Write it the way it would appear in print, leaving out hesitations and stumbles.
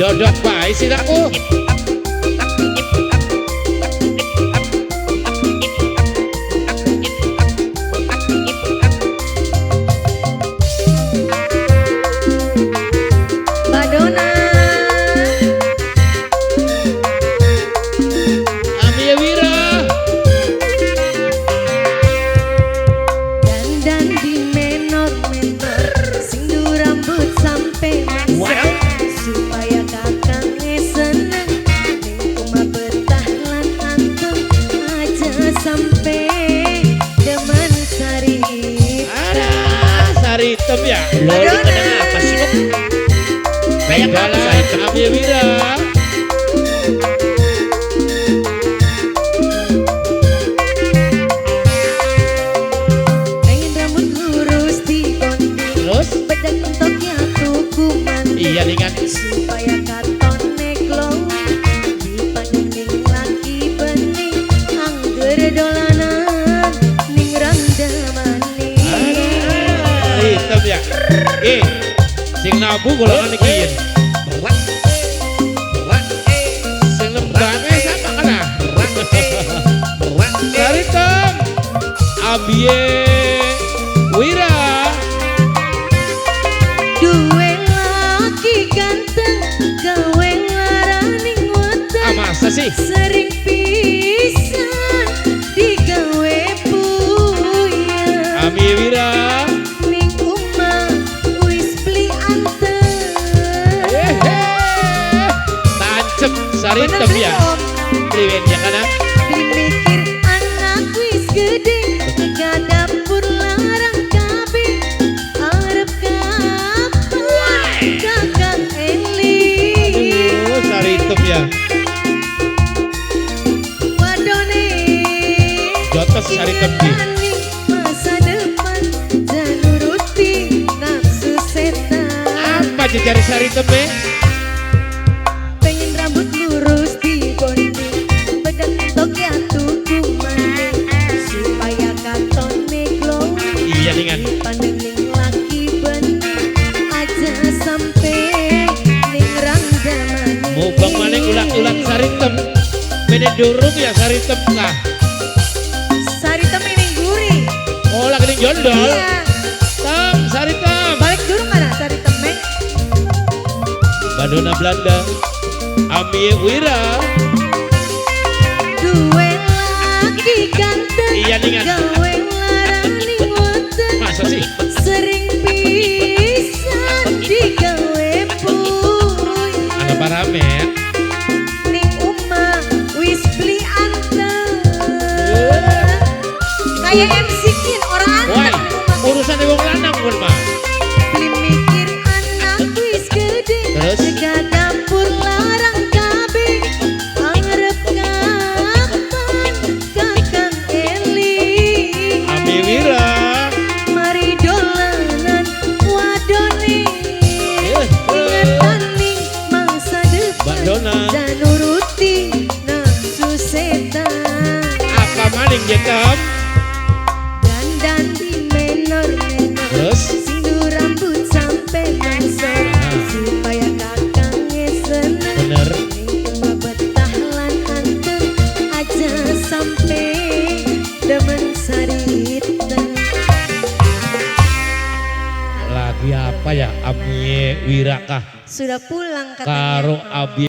Dodot bae sih aku. Badona Amia Wira. dandan di menor-menor sing du rambut sampai masuk supaya kakang seneng ning omah betah lan anteng aja sampai demen sari. Ada sari hitam ya. Loli Kadang apa sih lo? Kayak apa Jalan saya hitam? Amia Wira. Pengen rambut lurus digonting Terus bedak entoknya tukuman iya dengan supaya katone glowing dipandang laki bening angger dolanan ning randamane. sari hitam ya. Sing nabu golongan iki yen. Berat, berat, Sing lembane sama kana. berat, Sari hitam. Amia Wira. Duwe laki ganteng gawe laraning weteng Masa sih? sering pisan digawe puyeng. Amia Wira. Ning omah wis beli anteng. Tancep sari Bener hitam beli ya. om, Priwen ya kana. beli mikir anak wis gede, ke dapur larang kabe, arep kapan kakang Eli. Oh, sari hitam ya. Wadone Jotos sari hitam ki. ingani masa depan januruti nafsu setan. Apa jejari sari hitam Pengen rambut lurus digonting bedak tokya tuku maning supaya katone glowing Iya dengan. dipandang laki bening aja sampai ning randamane. Mubang maning ulang-ulang sari hitam. Beda durung ya sari hitam lah. Sari temi ning guri. Oh lagi ning jondol. Iya, Tam sari hitam. balik dulu mana sari temi. Badona Belanda. Amia Wira. Duwe laki ganteng Iya, dengan. gawe larang ning weteng Masa sih? sering pisan digawe puyeng. Ada paramet. Ning omah wis beli anteng. Kayak MC Kin orang Woi, anteng ning omah. urusan wong lanang pun mah. Beli mikir anak wis gede, Terus? jaga dapur larang kabe, arep kapan kakang Eli. Amia Wira. Mari dolanan wadone ingatan ning masa depan Badona. dan nuruti nafsu setan. Apa maning jetam? Dandan di menor-menor Terus? sindu rambut sampai masuk supaya kakangnya seneng Bener. ning omah betah lan anteng aja sampai demen sari hitam. Lagi apa ya? Amia Wira kah? Sudah pulang katanya. Karo Abi